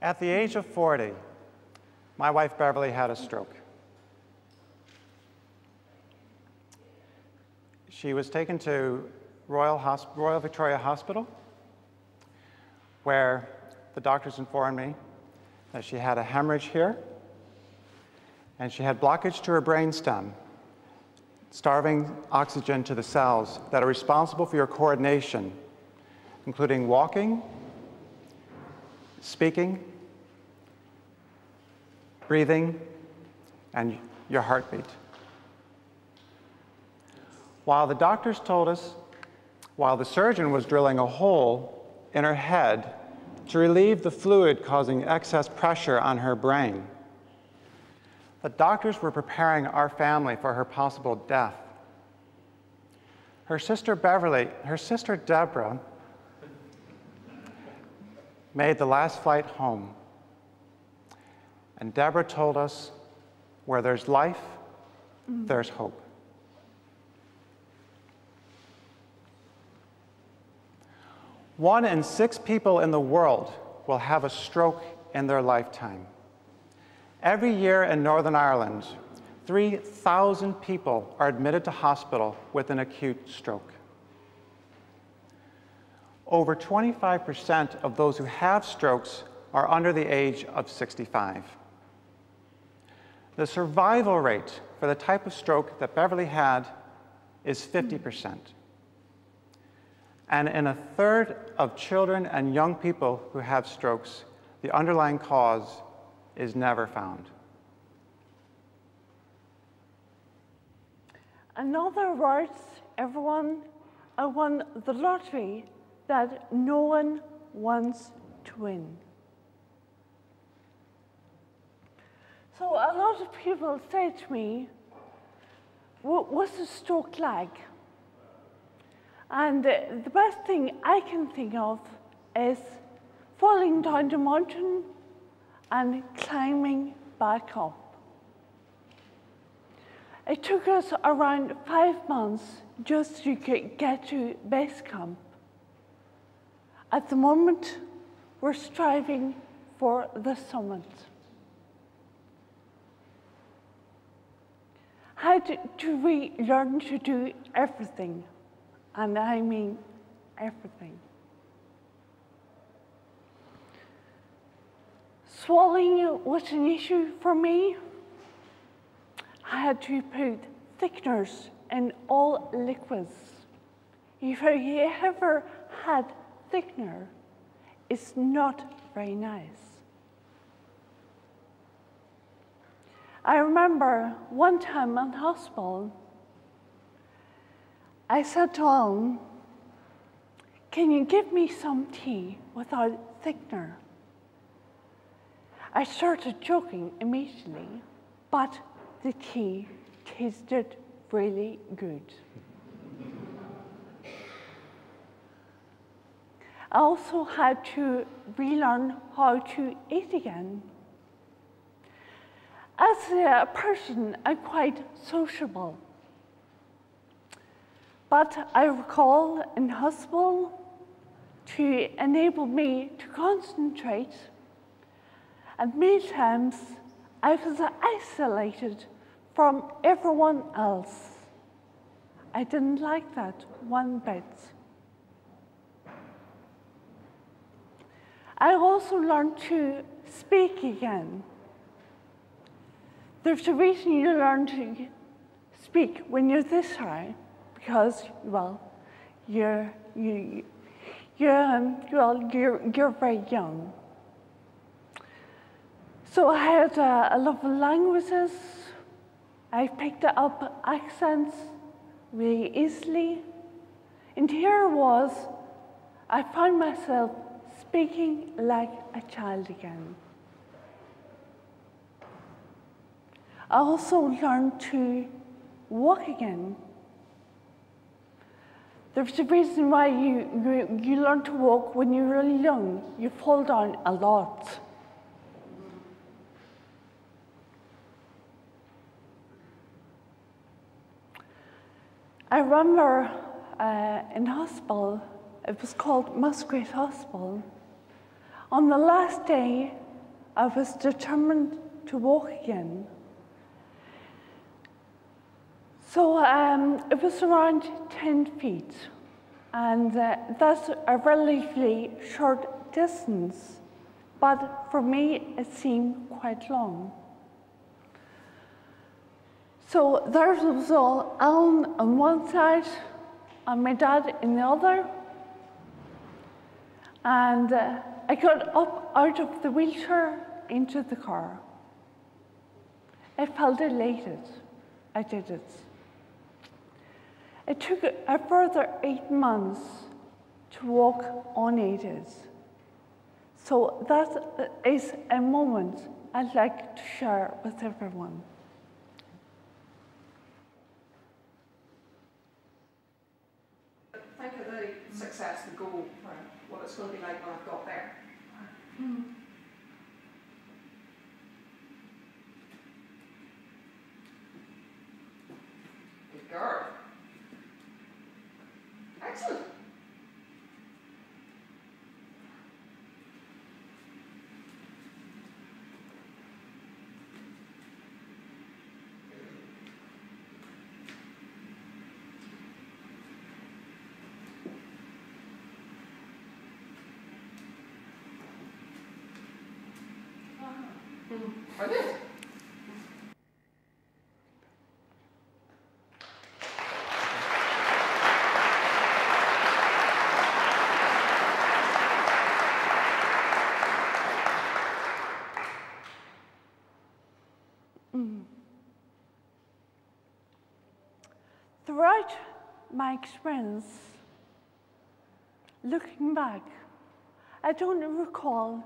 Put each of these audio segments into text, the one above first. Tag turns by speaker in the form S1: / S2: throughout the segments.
S1: At the age of 40, my wife Beverly had a stroke. She was taken to Royal Victoria Hospital, where the doctors informed me that she had a hemorrhage here, and she had blockage to her brainstem, starving oxygen to the cells that are responsible for your coordination, including walking, speaking, breathing, and your heartbeat. While the doctors told us, while the surgeon was drilling a hole in her head to relieve the fluid causing excess pressure on her brain, the doctors were preparing our family for her possible death. Her sister Beverly, her sister Deborah, made the last flight home. And Deborah told us, where there's life, there's hope. One in 6 people in the world will have a stroke in their lifetime. Every year in Northern Ireland, 3,000 people are admitted to hospital with an acute stroke. Over 25% of those who have strokes are under the age of 65. The survival rate for the type of stroke that Beverly had is 50%. And in a third of children and young people who have strokes, the underlying cause is never found.
S2: In other words, everyone, I won the lottery that no one wants to win. So a lot of people say to me, what's a stroke like? And the best thing I can think of is falling down the mountain and climbing back up. It took us around 5 months just to get to base camp. At the moment, we're striving for the summit. How do we learn to do everything? And I mean everything. Swallowing was an issue for me. I had to put thickeners in all liquids. If you ever had thickener, it's not very nice. I remember one time in hospital, I said to Allan, can you give me some tea without thickener? I started joking immediately, but the tea tasted really good. I also had to relearn how to eat again. As a person, I'm quite sociable. But I recall in hospital, to enable me to concentrate, at mealtimes I was isolated from everyone else. I didn't like that one bit. I also learned to speak again. There's a reason you learn to speak when you're this high, because, well, you're very young. So I had a lot of languages. I picked up accents really easily. And here was, I found myself speaking like a child again. I also learned to walk again. There's a reason why you learn to walk when you're really young. You fall down a lot. I remember in hospital, it was called Musgrave Hospital. On the last day, I was determined to walk again. So it was around 10 feet, and that's a relatively short distance, but for me it seemed quite long. So there was all Alan on one side and my dad in the other, and I got up out of the wheelchair into the car. I felt elated. I did it. It took a further 8 months to walk unaided. So that is a moment I'd like to share with everyone.
S3: Think of the success, the goal, or what it's going to be like when I've got there. Good girl. Excellent. Brilliant.
S2: Throughout my experience, looking back, I don't recall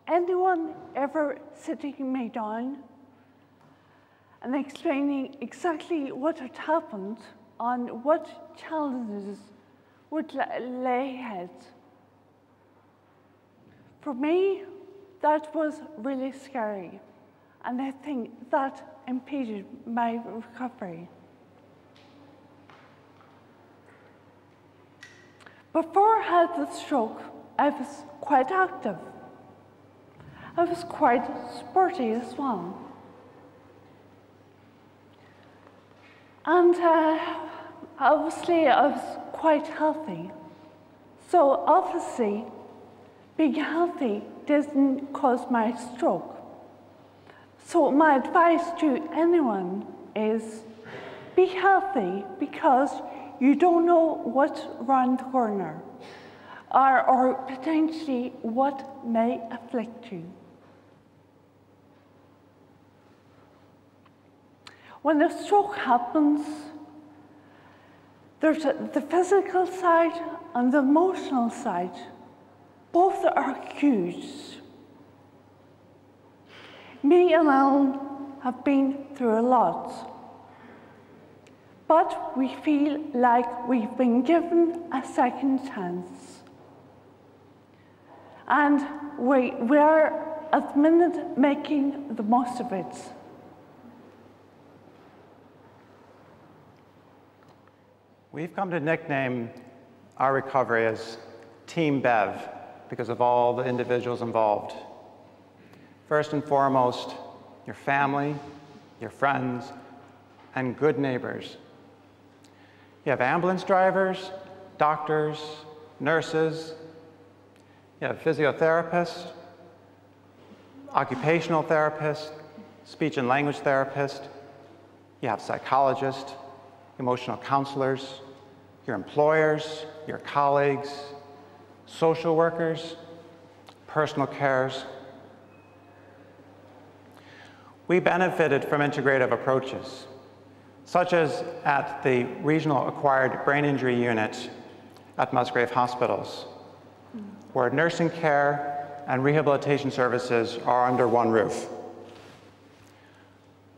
S2: anyone ever sitting me down and explaining exactly what had happened and what challenges would lay ahead. For me, that was really scary, and I think that impeded my recovery. Before I had the stroke, I was quite active. I was quite sporty as well. And obviously I was quite healthy. So obviously being healthy didn't cause my stroke. So my advice to anyone is be healthy, because you don't know what's around the corner, or potentially what may afflict you. When a stroke happens, there's the physical side and the emotional side. Both are huge. Me and Alan have been through a lot, but we feel like we've been given a second chance. And we're at the minute making the most of it.
S1: We've come to nickname our recovery as Team Bev because of all the individuals involved. First and foremost, your family, your friends, and good neighbors. You have ambulance drivers, doctors, nurses, you have physiotherapists, occupational therapists, speech and language therapists, you have psychologists, emotional counselors, your employers, your colleagues, social workers, personal carers. We benefited from integrative approaches, such as at the Regional Acquired Brain Injury Unit at Musgrave Hospitals, where nursing care and rehabilitation services are under one roof.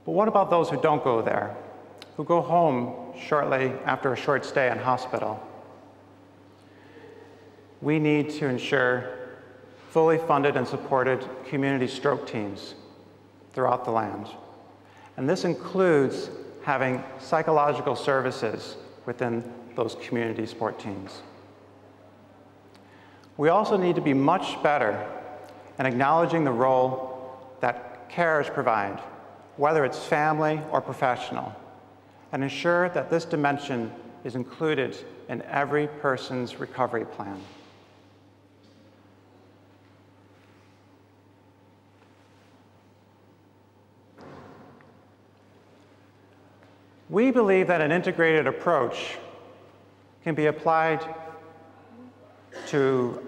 S1: But what about those who don't go there, who go home shortly after a short stay in hospital? We need to ensure fully funded and supported community stroke teams throughout the land. And this includes having psychological services within those community sport teams. We also need to be much better in acknowledging the role that carers provide, whether it's family or professional, and ensure that this dimension is included in every person's recovery plan. We believe that an integrated approach can be applied to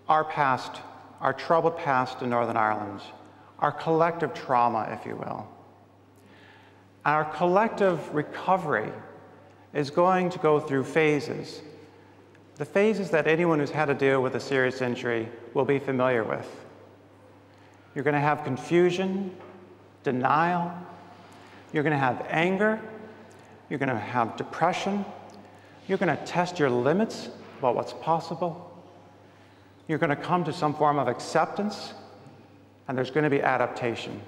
S1: our past, our troubled past in Northern Ireland, our collective trauma, if you will. Our collective recovery is going to go through phases. The phases that anyone who's had to deal with a serious injury will be familiar with. You're going to have confusion, denial, you're going to have anger, you're going to have depression, you're going to test your limits about what's possible, you're going to come to some form of acceptance, and there's going to be adaptation.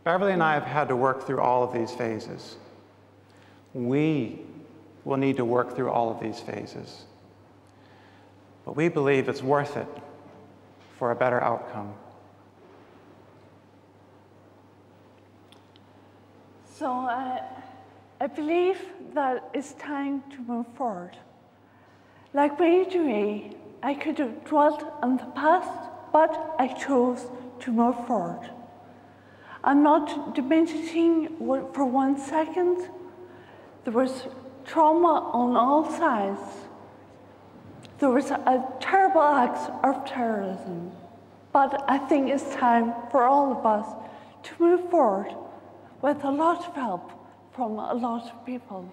S1: Beverly and I have had to work through all of these phases. We will need to work through all of these phases. But we believe it's worth it for a better outcome.
S2: So I believe that it's time to move forward. Like my injury, I could have dwelt on the past, but I chose to move forward. I'm not diminishing for 1 second. There was trauma on all sides. There was a terrible acts of terrorism. But I think it's time for all of us to move forward with a lot of help from a lot of people.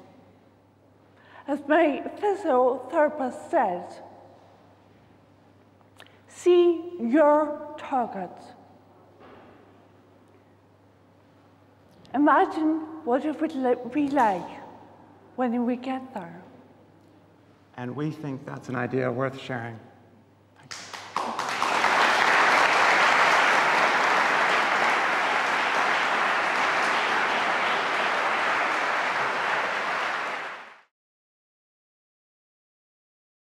S2: As my physiotherapist said, see your target. Imagine what it would be like when we get there.
S1: And we think that's an idea worth sharing.